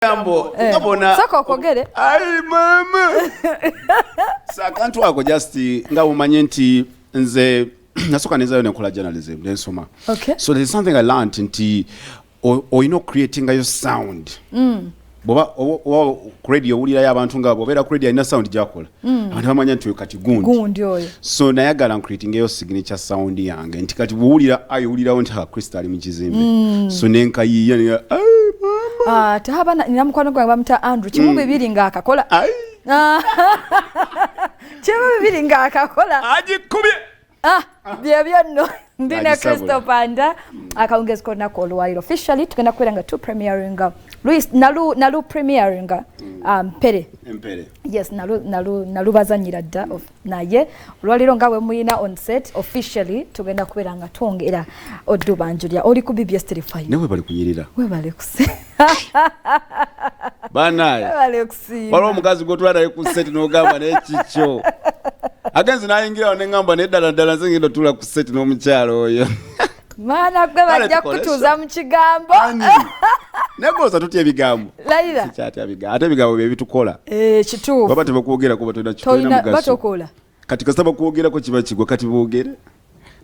Gambo, ngabona. Sako okogere. Ai mama. Sakantu wako just nga umanye nti nze nasoka neza nekola journalism nensoma. Okay. So there's something I learned nti or you know creating your sound. Boba radio ulira y'abantu ngabo bera radio ina sound jakola. Abantu bamanya nti kati gundi oyo. So nayagala creating your signature sound yange nti kati buulira ayo ulira onti ha Crysto ali mu kizimbe. So nenka yiya ne tahaba ninamukwano gwange bamuta Andrew kimube biringa akakola. Kimube biringa akakola. Ajikubye. Bya no ndine Crysto Panda akaongezeko nako olwaliro officially tugenda kwiranga two premiering Luis nalu premiering Mpere. Yes nalu bazanyira dda of naye olwaliro ngawe muyina on set officially tugenda kwiranga twongera odubanjulya oli ku BBS 35 newe bali kunyirira we bali kusi banaye bali kusi walo omukazi gotwala ku set no gamba n'ekicho agenzi nayingira onengamba neddaladala nzengendo tula ku set n'omukyalo oyo maana gwe bajja kutuza mu kigambo negoza tutya ebigambo Laila sikyatya bigambo ate ebigambo bye bitukola kituufu baba tebakwogera kuba tolina mugaso batokola kati kasaba kwogera ko kiba kigwa kati boogere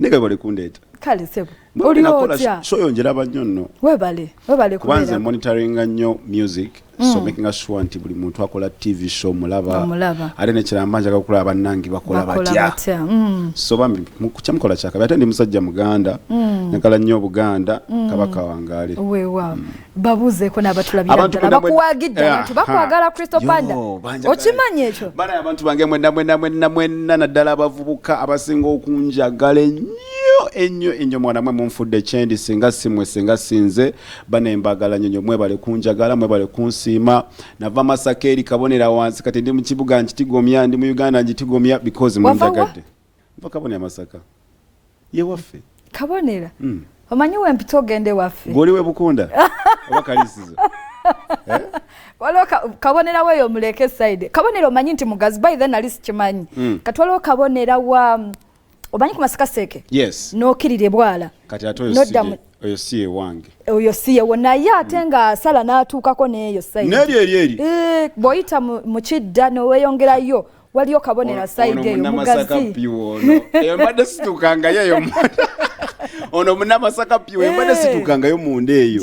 nega bali kundeeta kale sebo oli otya shoyo njera banyo nno webale kubanze monitoring nnyo music so making sure nti buli muntu akola TV show mulaba ate ne kirambanja gakulaba nange bakola batya so bambi kuchamukola chaka ate ndi musajja muganda nakala nnyo Buganda kabaka wangale wewa babuze ko nabatulabira bakuwagidde abantu bakwagala Crysto Panda okimanye ekyo bana abantu bange mwenna naddala abavubuka abasinga okunjagala ennyo mwana mwe munfudde chendi singa sinze bana embagala nyonyo mwe bale kunjagala mwe bale kunsima nava Masakeri kabonera wansi kati ndi mu kibuga nkitigomya ndi mu Uganda nkitigomya because munjagadde bakabonera Masaka ye waffe kabonera omanyi we mpito gende waffe goli we Bukunda obakalisizo walo kabonera weyo muleke side kabonera omanyi nti mugazi by then ali sikimanyi katwalo kabonera wa obanyi ku Masaka seke yes no kirire bwala kati atoyo siye wange oyo siye wona yatenga sala natuukako neyo side neri boyita mu kidda no weyongerayo waliyo kabonera side eyo mugazi eyo mbadde situkanga yeyo ono Munamasaka piwo mbadde situkanga yo munde eyo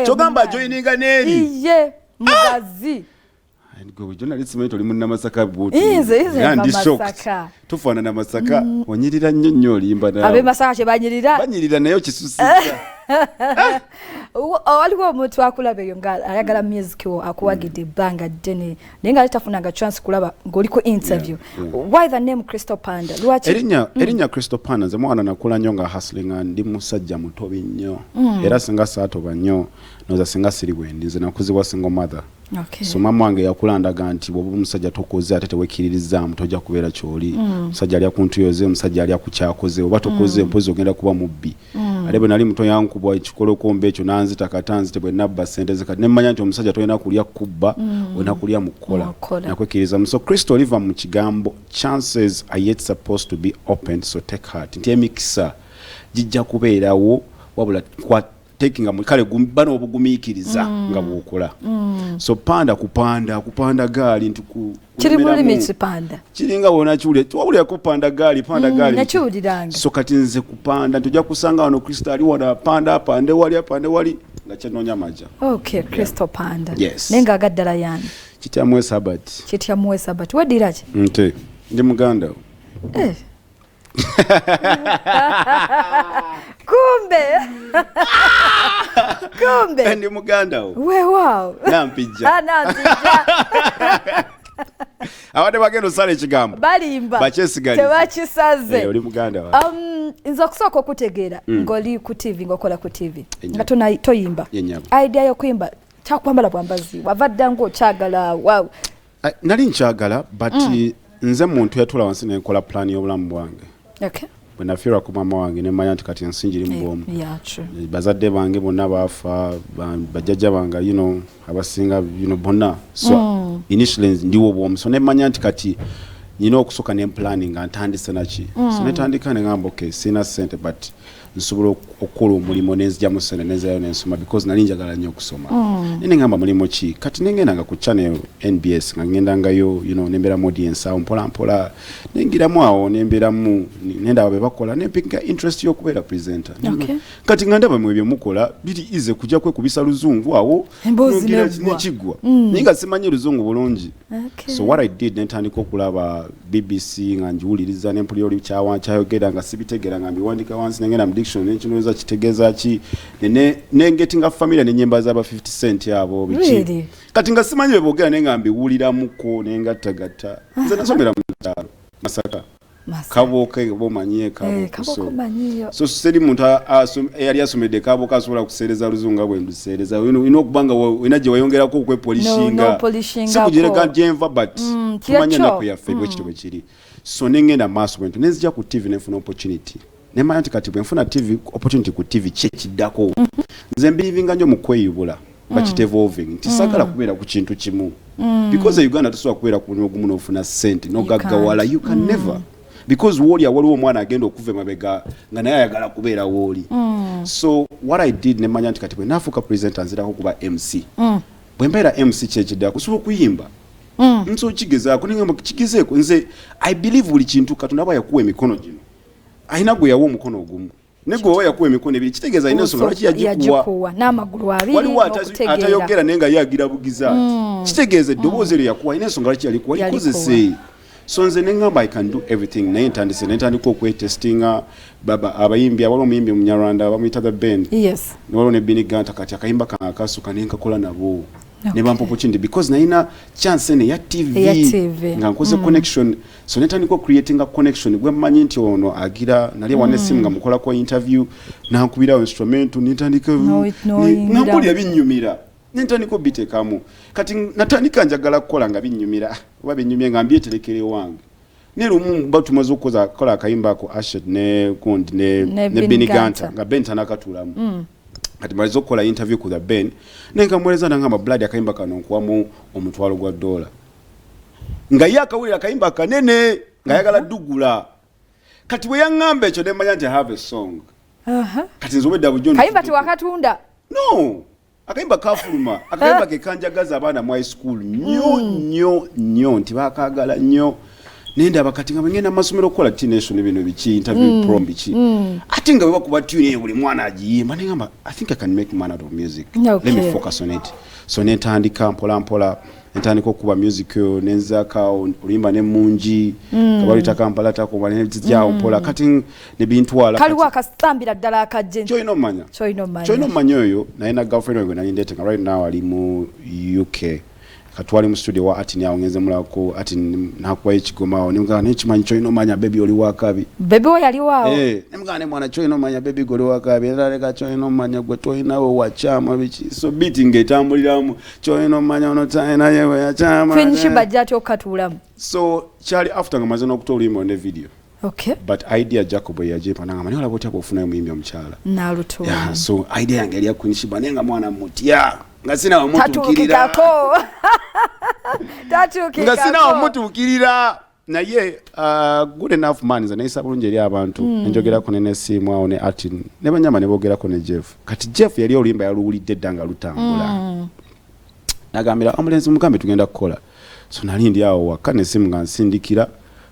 kyogamba joininga neri iye mugazi Go journalist mwe toli Munamasaka buti. Ize Masaka. Tufana na Masaka onyirira nnyo olimba na. Abe Masaka che banyirira. Banyirira nayo kisusisa. Waliwo omuntu akulabe yo nga ayagala music wo akuwagide banga dene. Nenga litafunanga chance kulaba ngoli ko interview. Why the name Crysto Panda? Lwachi. Erinya Crysto Panda nze mwana nakula nnyo nga hustling ndi musajja mutobi nnyo. Era singa saato banyo noza singa siri bwendi nze nakuzibwa single mother. Okay. So mama wange yakulandaga nti bwo musajja tokoze ate tewekiririza mutoja kubeera kyoli musajja ali akuntuyoze musajja ali akukyakoze oba tokoze mpozi ogenda kuba mubbi alebe nali muto yankubwa ekikolo kombe ekyo nanzita katanzi tebwe nabba sente zikati nemmanya nti omusajja toyina kulya kubba ona kulya mukola nakwekiriza so Crysto liva mu kigambo chances are yet supposed to be opened so take heart nti emikisa jijja kubeerawo wabula kwa taking kale bano obugumikiriza nga bukola so panda kupanda gali ntuku kiri mu limits panda kiringa wona chule wabule kupanda gali nachulirange so kati nze kupanda tujja kusanga wano Crysto ali wada panda wali nga kyanonya maja okay Crysto Panda yes. Nenga agaddala yani kitya mwe sabat wediraje nte ndi muganda kumbe ndi muganda we wow nampija abade bagendo sale kigambo balimba bakyesigali tebakisaze oli muganda wa nzo kusoko kutegeera ngoli ku TV ngokola ku TV nga toyimba idea yo kuyimba kyakwambala bwambazi wavadda ngo kyagala wow nali nkyagala but nze muntu yatula wansi nenkola plan y'obulamu bwange okay when I feel ku mama wange ne manya kati nsinjiri mbomu yeah true bazadde bange bonna bafa bajjajja banga abasinga bonna so initially ndiwo bwomu so ne manya kati okusoka ne planning antandise nachi so netandika ne ngamba okay sina sente but nsobola okukola omulimu nenzija mu sene nezayo nensoma because nali njagala nnyo okusoma nene ngamba mulimo ki kati nengendanga ku channel NBS nga ngendangayo nembeeramu audience awo mpola nengiramu awo nembeeramu nendaba be bakola nempika interest y'okubeera presenter kati nga ndaba mu ebyo mukola biri ize kujja kwekubisa luzungu awo nekigwa naye nga simanyi luzungu bulungi so what I did nentandika okulaba BBC nga njiwuliriza nempulira oli kyayogera nga sibitegera nga mbiwandika wansi nengenda mu dictionary nekinoweza kitegeeza ki nengetinga family nenyemba z'aba 50 cent abo biki kati nga simanyi bwe boogera naye nga mbiwuliramuko nengattagatta nze nasomera mu kyalo Masaka kaboka bomanyie kaboko so seri muntu yali asomedde kaboka asobola kusereza luzunga bwe ndusereza kubanga inaje wayongerako kwe polishinga sikugire kandi enva but tumanya nako yaffe bwe kitwe kiri so nengenda maaso bwentu nezija ku TV nefuna opportunity nemanya kati bwe nfuna TV opportunity ku TV kyekiddako nze mbirivinga nyo mu kweyubula but evolving tisagala kubeera ku kintu kimu because Uganda tusobola kubeera ku gumu n'ofuna sente no gaggawala you can never because woli waliwo omwana agenda okuva emabega nga naye ayagala kubeera woli so what I did nemanya nti kati bwe nafuuka presenter nzirako kuba MC bwe mbeera MC kyekiddako kusobola okuyimba nso kigezaako nengamba kigezeeko nze I believe buli kintu Katonda aba yakuwa emikono gino ayina gwe yawa omukono ogumu nego oya kuwa emikono ebiri kitegeeza ina nsonga lwaki yagikuwa n'amagulu abiri waliwo atayogera naye nga yagira bugiza kitegeeza eddoboozi eryo yakuwa ina ensonga lwaki yalikuwa likozese so nze nengamba I can do everything naye ntandika okwetestinga baba abayimbi awali omuyimbi omunyarwanda bamuyita the band waliwo ne Bini Ganta kati akayimba akasuka nenkakola nabo ne bampa opportunity because naina chance ne ya TV nga nkoze connection so netandika creating a connection gwe mmanyi nti ono agira nali wane simu nga mukola kwa interview na nkubira instrument netandika nampulira binyumira netandika bitekamu kati natandika njagala kukola nga binyumira oba binyumye nga mbyeterekere wange ne lumu batumaze okukoza kola akayimba ko Ashed ne Kond ne Bini Ganta nga benta nakatulamu kati malizo kola interview ku the Ben nenga mweleza nanga blood akayimba kano nkuwamu omutwalo gwa $1 nga yakawulira akayimba kanene nga yagala dugula kati we yangamba ekyo ne manya nti have a song kati nzobedda bujondo kayimba ti wakatunda no akayimba kafuluma akayimba ke kanjagaza abaana mu high school nyo nti bakagala nnyo nenda bakati nga ngenda masomero kola T-Nation bino biki interview prom biki ati nga baba kuba tune buli mwana agiyimba nengamba I think I can make money out of music let me focus on it so nentandika mpola ntandika okuba music nenzaka olimba ne munji kabalita Kampala takuba ne tijjawo mpola kati ne bintwala kali wakasambira ddala akajje choino manya oyo naye na girlfriend wange nali ndete right now ali mu UK katwali mu studio wa ati nyawo ngenze mulako ati nakuwa ekigomao nimugana nekimanyi choino manya baby oli wakabi baby we yali wao nimugana mwana choino manya baby goli wakabi era choino manya gwe toinawo wachama bichi so beating etambuliramu choino manya ono taina yewe yachama finish budget okatulamu so chali after ngamaze nokutolimba ne video but idea Jacob yajepa nanga mani wala botya kufuna muyimbi omchala naluto so idea yange ya Queen Sheebah nenga mwana mutya ngasina wamutukirira ngasina wamutukirira naye good enough man is naisa bulungi eri abantu njogera ko nene simu awo ne Atin ne banyama ne bogera ko ne Jeff kati Jeff yali olimba yaluwulidde ddanga lutambula nagambira ambulance mukambe tugenda kukola so nalindi awo wakane simu nga nsindikira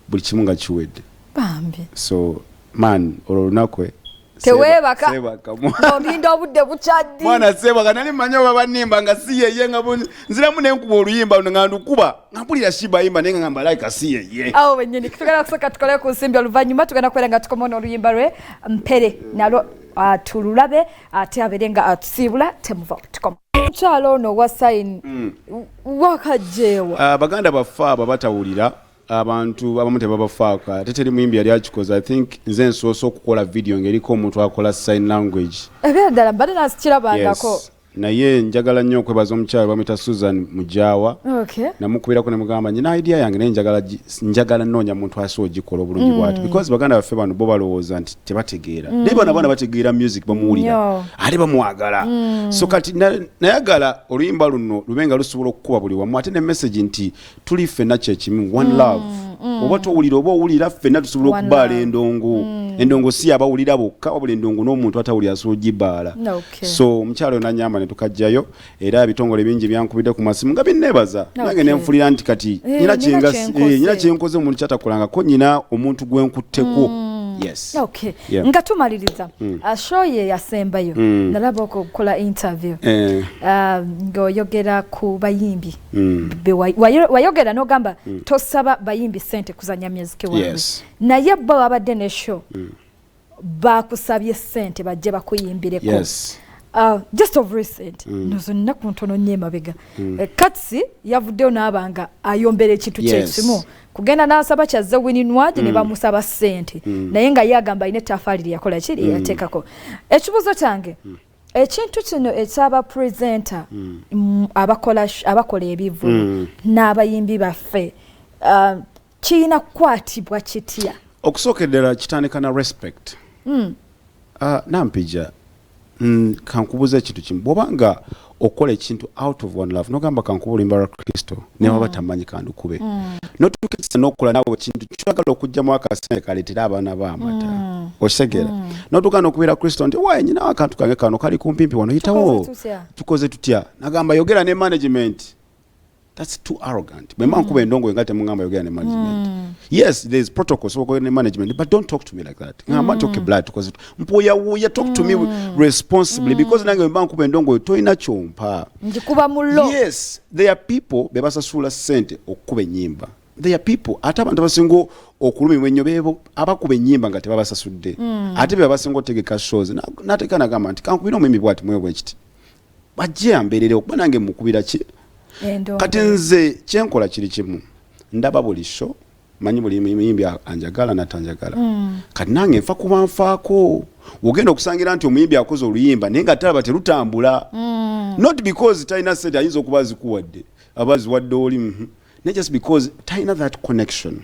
buli kimu nga kiwedde bambi so man olunakwe tewebaka n'olinda obudde bukyaddi mwana sebaka nali manyo babanimba nga siyeye nga nziramu nenkuba oluyimba nga ndukuba nga mpulira Sheebah yimba nenga ngamba like siyeye awo wenyini tugenda kusooka tukole ku nsimbi oluvannyuma tugenda kubeera nga tukomona oluyimba lwe mpere nalwo tululabe ate abeere nga atusiibula temuva tukoma omukyalo ono wa sayini wakajjeewa baganda baffe abo batawulira abantu abamu tebabafaako teteri muyimbi yali akikoze I think nze nsoose okukola video ng'eriko omuntu akola sign language ddala mbadde nasikirabangako naye njagala nnyo okwebaza omukyalo bamwita Susan Mujawa namukubirako ne mugamba nyina idea yange naye njagala nnoonya muntu asobola ogikola obulungi bwati because baganda baffe bano bo balowooza nti tebategeera naye bano abaana bategeera music bamuwulira ate bamwagala so kati nayagala oluyimba luno lube nga lusobola okukuba buli wamu ate ne message nti tuli ffenna kyekimu one love oba towulira oba owulira ffenna tusobola okubaala endongo endongo si abawulira bokka wabula endongo n'omuntu atawulira asobola ogibaala so omukyalo nanyamba ne tukajjayo era ebitongole bingi byankubidde ku masimu nga binneebaza nange nenfulira nti kati nyina kyenkoze omuntu kyatakolangako nyina omuntu gwenkutteko yes nga tumaliriza show ye yasembayo nalaba okukola interview ng'oyogera ku bayimbi wayogera n'ogamba tosaba bayimbi sente kuzanya music waabwe naye bo abadde ne show bakusabye sente bajje bakuyimbireko just of recent nozo nnaku ntono nnyo emabega katsi yavuddeyo n'abanga ayombera ekintu kyesimu kugenda n'asaba kyazze wininwadi ne bamusaba sente naye nga ye agamba alina ettafaali lyeyakola kiri yateekako ekibuzo kyange ekintu kino ekyaba presenter abakola ebivu n'abayimbi baffe kirina kukwatibwa kitya okusookedera kitandika na respect nampija kankubuza ekintu kimu bw'obanga okola ekintu out of one love nogamba kankuba oluyimba lwa Crysto ne baba tamanyi kandukube notukisa n'okola nawe ekintu kyagala okugyamu akasente kaleetera abaana baamata okitegeera notuka n'okubeera Crysto nti waye nyina akantu kange kano kali kumpimpi wano yitawo tukoze tutya nagamba yogera ne management. That's too arrogant. Bwemankuba endongo nga temungamba yogera ne management. Yes, there is protocol so go ne management, but don't talk to me like that. Ngamba talk blood because mpoya wuya talk to me responsibly because nange bwemankuba endongo toina chompa. Njikuba mulo. Yes, there are people bebasasula sente okuba ennyimba. There are people ate abantu basingo okulumi mwenyo bebo abakuba ennyimba nga tebabasasudde. Ate bebasingo tegeka shows nateka nagamba nti kankubira omwimbi bwati mwebwe kiti. Bajje amberere okuba nange mukubira ki kati nze kyenkola kiri kimu ndaba buli show manyi buli muyimbi anjagala natanjagala kati nange nfa kuba nfaako ogenda okusangira nti omuyimbi akoze oluyimba naye nga talaba terutambula not because talina sente ayinza okuba azikuwadde abaziwadde oli naye just because talina that connection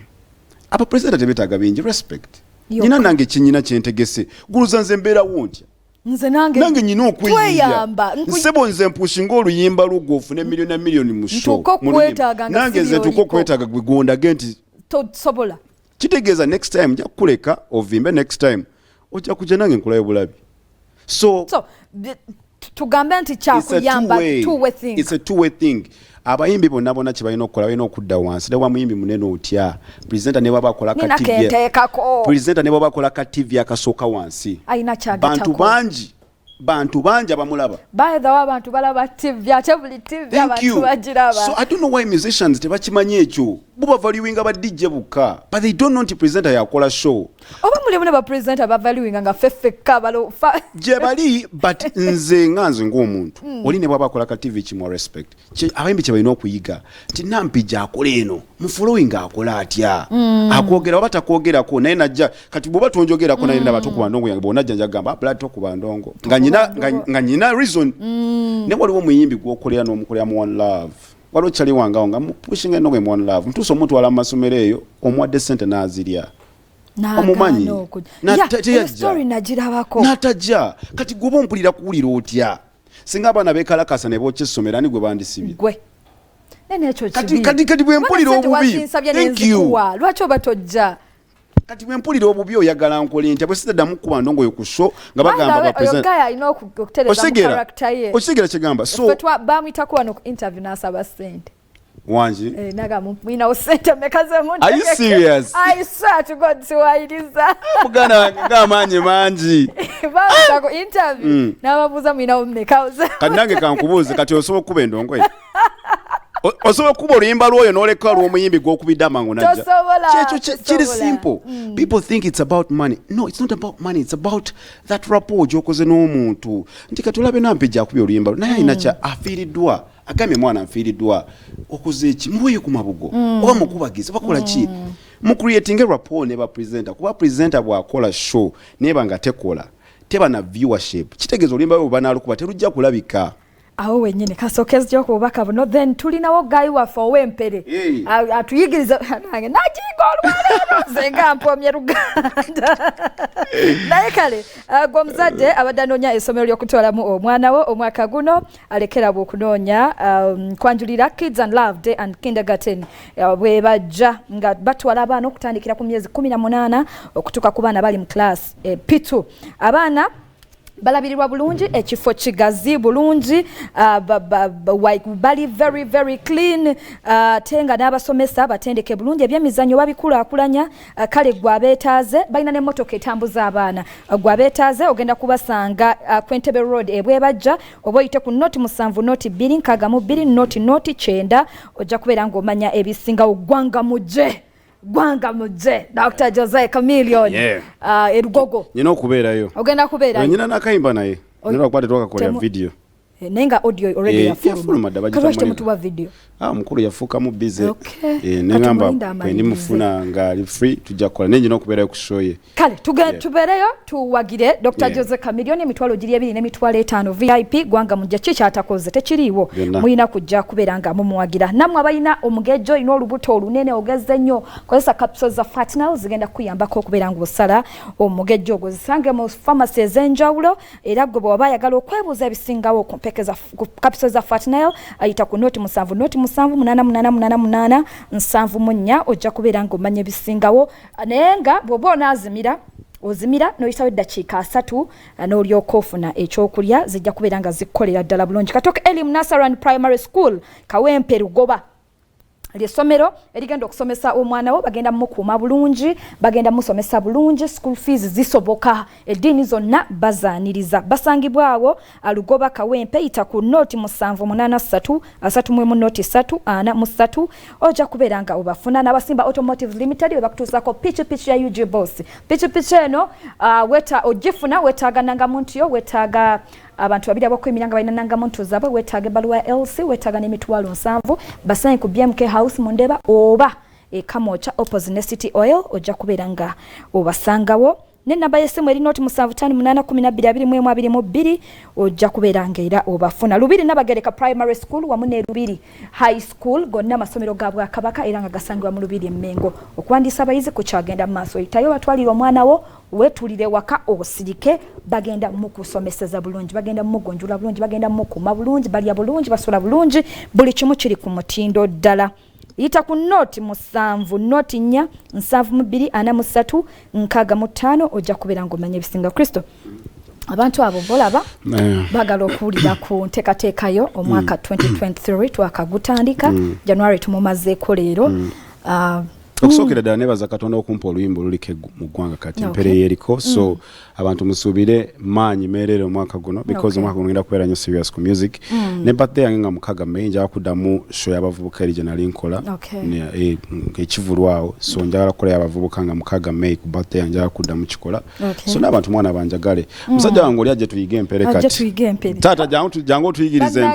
apa president tebetaaga bingi respect nyina nange kinyina kyentegese guluza nze mbeerawo ntya nze nange nyina okweyamba nsebo nze mpushinga oluyimba lugwo ofune miliyoni mu show nange nze tuko kwetaaga gwegonda genti tosobola kitegeeza next time nja kukuleka ovimbe next time ojja kujja nange nkulayo bulabi so tugambe nti kyakuyamba it's a two-way thing abayimbi bonna bonna kye balina okukola balina okudda wansi ne wamuyimbi munene otya presenter ne baba akola ka TV presenter ne baba akola ka TV akasooka wansi bantu bangi abamulaba abantu balaba TV ate buli TV abantu bagiraba so I don't know why musicians tebakimanyi ekyo buba valuing aba DJ buka but they don't know nti presenter yakola show oba mulebune ba presenter ba valuing nga feffeka balo je bali but nze nganze ng'omuntu oli ne baba akola ka TV kimwa respect abayimbi kye balina okuyiga ti nampija akola eno mu following akola atya akwogera oba takwogerako naye najja kati bwoba tonjogerako naye ndaba tokuba ndongo yange bona jjanja gamba bla tokuba ndongo nga nyina reason ne waliwo muyimbi gwokolera n'omukolera mu one love waliwo kyali wangawo nga pushing endongo mu one love ntuusa omuntu wala mu masomero eyo omuwadde sente n'azirya omumanyi natajja kati gwoba ompulira kuwulira otya singa abaana beekalakasa ne bookya essomero ani gwe bandisibye kati bwe mpulira obubi lwaki oba tojja kati bwe mpulira obubi oyagala nkole ntya bwe sitaddamu kuba ndongo yokusho nga bagamba okitegera kyegamba so bamwitako wano ku interview n'asaba ssente wanji mwina usente mekaze muntu are you serious I swear to God siwairiza mugana wange ng'amaanyi mangi bamwita ku interview n'ababuuza mwina umekaze kati nange kankubuuze kati osobola okuba endongo osobola okuba oluyimba lwoyo n'oleka lw'omuyimbi gw'okubidde amangu najja kyekyo kiri simple people think it's about money no it's not about money it's about that rapport gy'okoze n'omuntu nti kati olabe nampijja akubye oluyimba naye alina kya afiiriddwa agambye mwana nfiiriddwa okoze eki muweyo ku mabugo oba mukubagiza bakola ki mu creating a rapport ne ba presenter kuba presenter bw'akola show neba nga tekola teba na viewership kitegeeza oluyimba lwe banaalukuba terujja kulabika awo wenyine kasokezi yo kubaka buno then tulinawo gayi waffe ow'empere atuyigiriza nange nakiyiga olwaleero zenga mpomye Luganda naye kale gwe omuzadde abadde anoonya essomero ly'okutwalamu omwana wo omwaka guno alekera bw'okunoonya kwanjulira Kids and Love Day and Kindergarten bwe bajja nga batwala abaana okutandikira ku myezi 18 okutuuka ku baana bali mu class P2 abaana balabirirwa bulungi ekifo kigazi bulungi bali very very clean tenga n'abasomesa batendeke bulungi ebyemizannyo babikulakulanya kale gwabeetaaze balina n'emmotoka etambuza abaana gwabeetaaze ogenda kubasanga Kwentebe Road ebwebajja oba oyite ku noti 7 noti 2 nkagamu 2 noti 9 ojja kubeera ng'omanya ebisingawo gwanga muje Dr. Jose Chameleon erugogo nyina okubeerayo ogenda kubeerayo nyina nakayimba naye nero kwate twakola video nenga audio already yafuluma kabashite mutuwa video mukuru yafuka mu busy nengamba kwendi mufuna nga ali free tujja kola nenye nokubeerayo ku show ye kale tubereyo tuwagire Dr. Jose Chameleon emitwalo giri 2 n'emitwalo 5 VIP gwanga mujja chicha atakoze tekiriiwo muyina kujja kuberanga mumuwagira namwe abayina omugejo ino olubuto olunene ogeze nnyo kozesa capsules za Fatnal zigenda kuyambako okuberanga osala omugejo gozisange mu pharmacies enjawulo era gwe bwaba yagala okwebuza ebisingawo kumpekeza capsules za Fatnal ayita ku noti 7 noti 7 8 ojja kuberanga omanya ebisingawo nenga bw'oba ozimira noyisawo eddakiika 3 n'olyoka ofuna ekyokulya zijja kubeera nga zikkolera ddala bulungi Katoke Elim Nursery and Primary School Kawempe Lugoba lyessomero erigenda okusomesa omwana wo bagenda mukuuma bulungi bagenda musomesa bulungi school fees zisoboka eddiini zonna bazaaniriza basangibwawo Lugoba Kawempe yita ku noti 783 3 noti 3 ojja kubeera nga obafuna n'abasimba Automotive Limited bakutuusako pichi ya UG Boss pichi eno ogifuna wetaaga nangamuntu yo wetaaga abantu babiri abakwemiranga balina nangamuntu zaabwe wetaaga ebbaluwa LC wetaaga n'emitwalo 7 basange ku BMK House Mundeba oba Kamocha opposite City Oil ojja kubeera nga obasangawo n'ennamba y'essimu eri noti 75811222 ojja kubeera nga era obafuna Lubiri Nabagereka Primary School wamu ne Lubiri High School gonna amasomero ga Bwakabaka era nga gasangibwa mu Lubiri Emmengo okuwandiisa abayizi ku kyagenda mu maaso yitayo batwalira omwana wo wetulire waka osirike bagenda mu kusomeseza bulungi bagenda mu gonjula bulungi bagenda mu kuuma bulungi balya bulungi basola bulungi buli kimu kiri ku mutindo ddala yita ku noti 7 noti 4 7 2 43 ojja kubeera ng'omanya ebisinga Crysto abantu abo bolaba bagala okuwulira ku nteekateekayo omwaka 2023 twakagutandika January tumumazeeko leero okusookera ddala nebaza Katonda okumpa oluyimba olulike mu ggwanga kati mpere yeriko so abantu musuubire maanyi meerere omwaka guno because omwaka guno ngenda kubeera nnyo serious ku music ne birthday yange nga mukaga May njagala kuddamu show y'abavubuka eri gye nali nkola ekivulwawo so njagala kukola y'abavubuka nga mukaga May ku birthday yange njagala kuddamu kikola so n'abantu mwana banjagale musajja wange oli ajje tuyige empere kati taata jangu tuyigirize empere